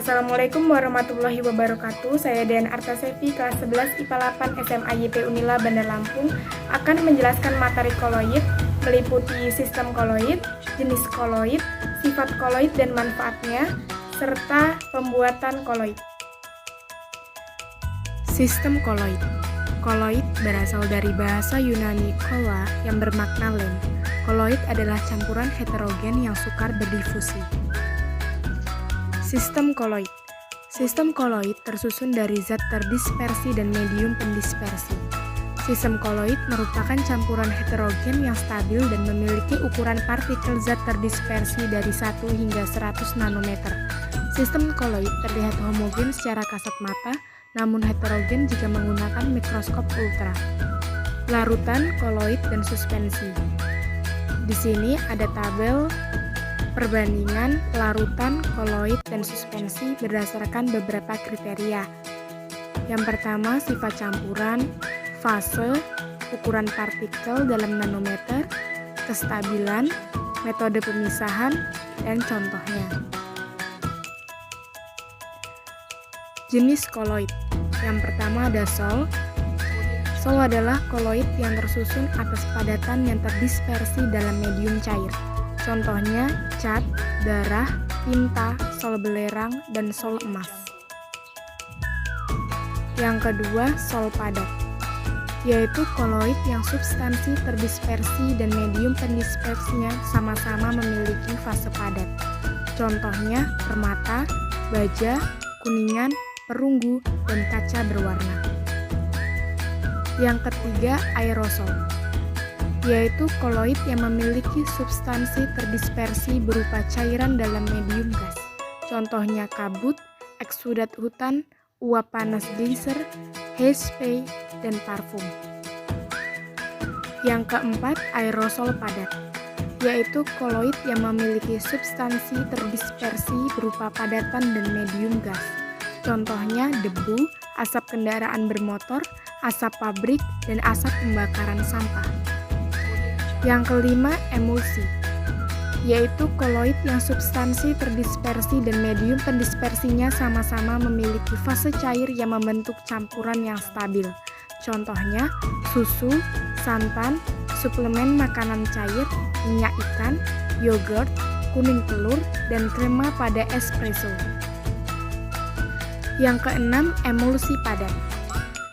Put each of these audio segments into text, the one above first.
Assalamualaikum warahmatullahi wabarakatuh. Saya Dian Artasevi, kelas 11 IPA 8 SMA YP Unila Bandar Lampung, akan menjelaskan materi koloid, meliputi sistem koloid, jenis koloid, sifat koloid dan manfaatnya, serta pembuatan koloid. Sistem koloid. Koloid berasal dari bahasa Yunani kola yang bermakna lem. Koloid adalah campuran heterogen yang sukar berdifusi. Sistem koloid. Sistem koloid tersusun dari zat terdispersi dan medium pendispersi. Sistem koloid merupakan campuran heterogen yang stabil dan memiliki ukuran partikel zat terdispersi dari 1 hingga 100 nanometer. Sistem koloid terlihat homogen secara kasat mata, namun heterogen jika menggunakan mikroskop ultra. Larutan, koloid, dan suspensi. Di sini ada tabel perbandingan larutan, koloid, dan suspensi berdasarkan beberapa kriteria. Yang pertama, sifat campuran, fase, ukuran partikel dalam nanometer, kestabilan, metode pemisahan, dan contohnya. Jenis koloid. Yang pertama ada sol. Sol adalah koloid yang tersusun atas padatan yang terdispersi dalam medium cair. Contohnya cat, darah, tinta, sol belerang, dan sol emas. Yang kedua, sol padat, yaitu koloid yang substansi terdispersi dan medium pendispersinya sama-sama memiliki fase padat. Contohnya permata, baja, kuningan, perunggu, dan kaca berwarna. Yang ketiga, aerosol, yaitu koloid yang memiliki substansi terdispersi berupa cairan dalam medium gas. Contohnya kabut, eksudat hutan, uap panas geyser, haze spray, dan parfum. Yang keempat, aerosol padat, yaitu koloid yang memiliki substansi terdispersi berupa padatan dan medium gas. Contohnya debu, asap kendaraan bermotor, asap pabrik, dan asap pembakaran sampah. Yang kelima, emulsi, yaitu koloid yang substansi terdispersi dan medium pendispersinya sama-sama memiliki fase cair yang membentuk campuran yang stabil. Contohnya susu, santan, suplemen makanan cair, minyak ikan, yogurt, kuning telur, dan krema pada espresso. Yang keenam, emulsi padat,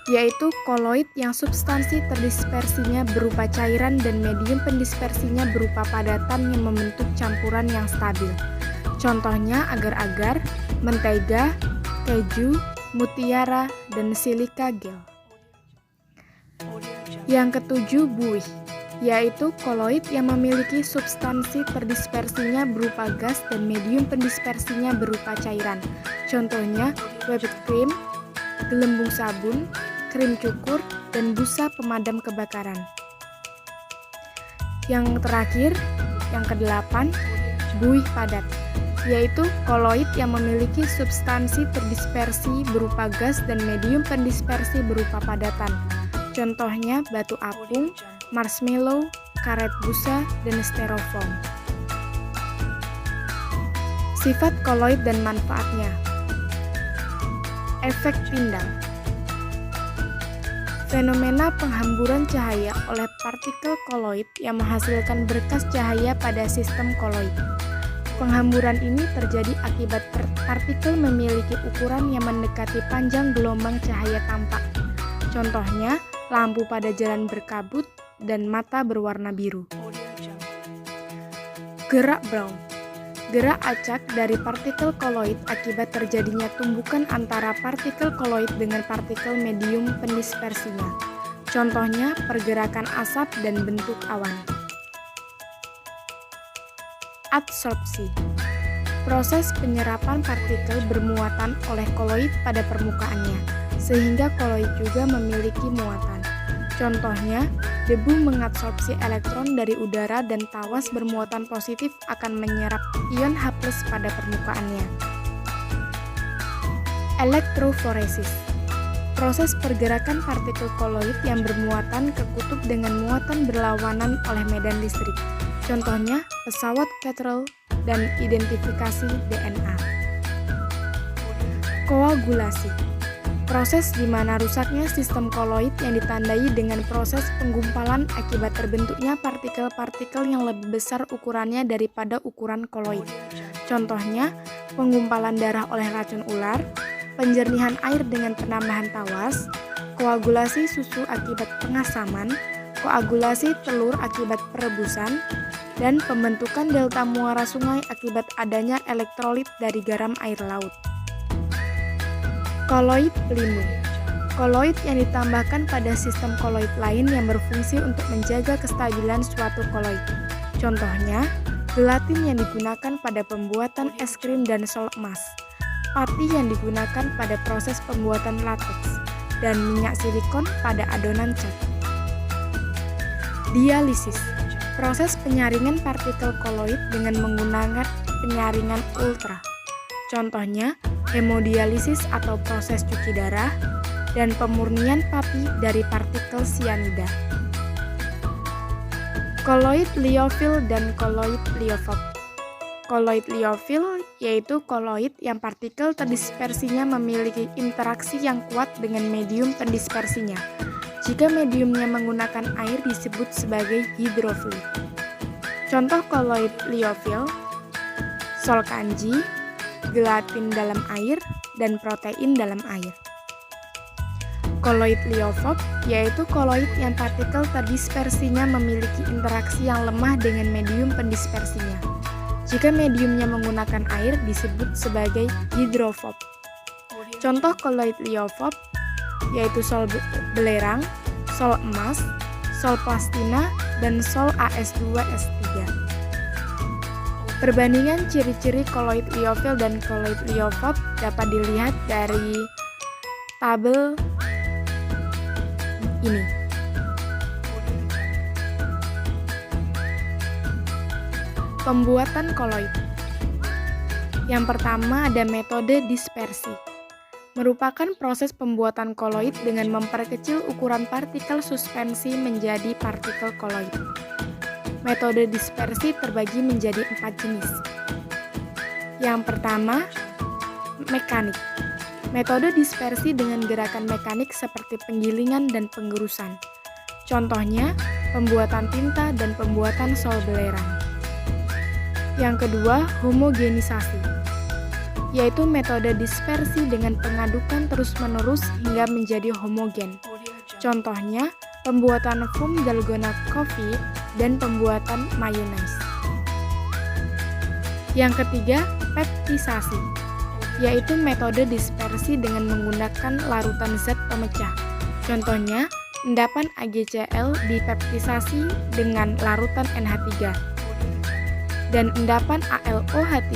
yaitu koloid yang substansi terdispersinya berupa cairan dan medium pendispersinya berupa padatan yang membentuk campuran yang stabil. Contohnya agar-agar, mentega, keju, mutiara, dan silika gel. Yang ketujuh, buih, yaitu koloid yang memiliki substansi terdispersinya berupa gas dan medium pendispersinya berupa cairan. Contohnya whipped cream, gelembung sabun, krim cukur, dan busa pemadam kebakaran. Yang terakhir, yang kedelapan, buih padat, yaitu koloid yang memiliki substansi terdispersi berupa gas dan medium pendispersi berupa padatan. Contohnya batu apung, marshmallow, karet busa, dan styrofoam. Sifat koloid dan manfaatnya. Efek pindang. Fenomena penghamburan cahaya oleh partikel koloid yang menghasilkan berkas cahaya pada sistem koloid. Penghamburan ini terjadi akibat partikel memiliki ukuran yang mendekati panjang gelombang cahaya tampak. Contohnya, lampu pada jalan berkabut dan mata berwarna biru. Gerak Brown. Gerak acak dari partikel koloid akibat terjadinya tumbukan antara partikel koloid dengan partikel medium pendispersinya. Contohnya pergerakan asap dan bentuk awan. Adsorpsi. Proses penyerapan partikel bermuatan oleh koloid pada permukaannya, sehingga koloid juga memiliki muatan. Contohnya, debu mengadsorpsi elektron dari udara dan tawas bermuatan positif akan menyerap ion H+ pada permukaannya. Elektroforesis. Proses pergerakan partikel koloid yang bermuatan ke kutub dengan muatan berlawanan oleh medan listrik. Contohnya, pesawat petrol dan identifikasi DNA. Koagulasi. Proses di mana rusaknya sistem koloid yang ditandai dengan proses penggumpalan akibat terbentuknya partikel-partikel yang lebih besar ukurannya daripada ukuran koloid. Contohnya, penggumpalan darah oleh racun ular, penjernihan air dengan penambahan tawas, koagulasi susu akibat pengasaman, koagulasi telur akibat perebusan, dan pembentukan delta muara sungai akibat adanya elektrolit dari garam air laut. Koloid pelindung. Koloid yang ditambahkan pada sistem koloid lain yang berfungsi untuk menjaga kestabilan suatu koloid. Contohnya, gelatin yang digunakan pada pembuatan es krim dan sol emas, pati yang digunakan pada proses pembuatan lateks, dan minyak silikon pada adonan cat. Dialisis. Proses penyaringan partikel koloid dengan menggunakan penyaringan ultra. Contohnya, hemodialisis atau proses cuci darah, dan pemurnian papi dari partikel sianida. Koloid liofil dan koloid liofob. Koloid liofil yaitu koloid yang partikel terdispersinya memiliki interaksi yang kuat dengan medium pendispersinya. Jika mediumnya menggunakan air disebut sebagai hidrofil. Contoh koloid liofil, sol kanji, gelatin dalam air, dan protein dalam air. Koloid liofob yaitu koloid yang partikel terdispersinya memiliki interaksi yang lemah dengan medium pendispersinya. Jika mediumnya menggunakan air disebut sebagai hidrofob. Contoh koloid liofob yaitu sol belerang, sol emas, sol plastina, dan sol As2S3. Perbandingan ciri-ciri koloid liofil dan koloid liofob dapat dilihat dari tabel ini. Pembuatan koloid. Yang pertama ada metode dispersi. Merupakan proses pembuatan koloid dengan memperkecil ukuran partikel suspensi menjadi partikel koloid. Metode dispersi terbagi menjadi 4 jenis. Yang pertama, mekanik. Metode dispersi dengan gerakan mekanik seperti penggilingan dan penggerusan. Contohnya, pembuatan tinta dan pembuatan sol belerang. Yang kedua, homogenisasi, yaitu metode dispersi dengan pengadukan terus-menerus hingga menjadi homogen. Contohnya, pembuatan foam dalgona coffee dan pembuatan mayonnaise. Yang ketiga, peptisasi, yaitu metode dispersi dengan menggunakan larutan zat pemecah. Contohnya, endapan AgCl dipeptisasi dengan larutan NH3 dan endapan AlOH3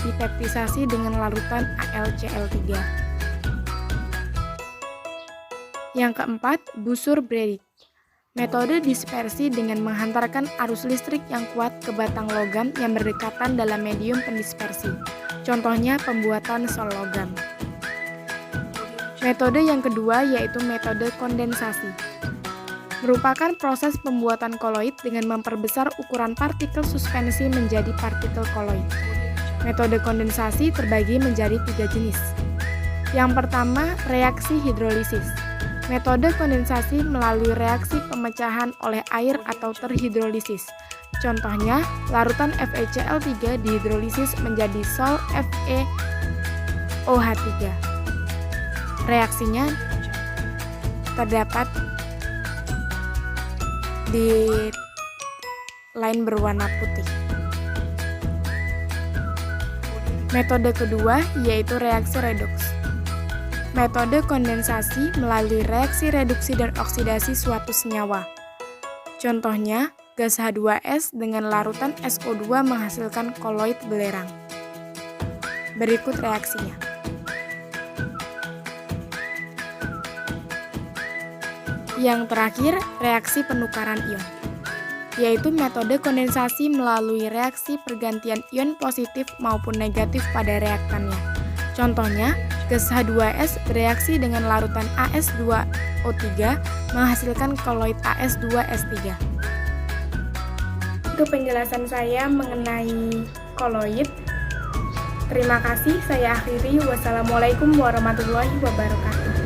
dipeptisasi dengan larutan AlCl3. Yang keempat, busur Bredig. Metode dispersi dengan menghantarkan arus listrik yang kuat ke batang logam yang berdekatan dalam medium pendispersi. Contohnya pembuatan sol logam. Metode yang kedua yaitu metode kondensasi. Merupakan proses pembuatan koloid dengan memperbesar ukuran partikel suspensi menjadi partikel koloid. Metode kondensasi terbagi menjadi 3 jenis. Yang pertama, reaksi hidrolisis. Metode kondensasi melalui reaksi pemecahan oleh air atau terhidrolisis. Contohnya, larutan FeCl3 dihidrolisis menjadi sol FeOH3. Reaksinya terdapat di line berwarna putih. Metode kedua yaitu reaksi redoks. Metode kondensasi melalui reaksi reduksi dan oksidasi suatu senyawa. Contohnya, gas H2S dengan larutan SO2 menghasilkan koloid belerang. Berikut reaksinya. Yang terakhir, reaksi penukaran ion, yaitu metode kondensasi melalui reaksi pergantian ion positif maupun negatif pada reaktannya. Contohnya, gas H2S bereaksi dengan larutan As2O3 menghasilkan koloid As2S3. Itu penjelasan saya mengenai koloid. Terima kasih, saya akhiri. Wassalamualaikum warahmatullahi wabarakatuh.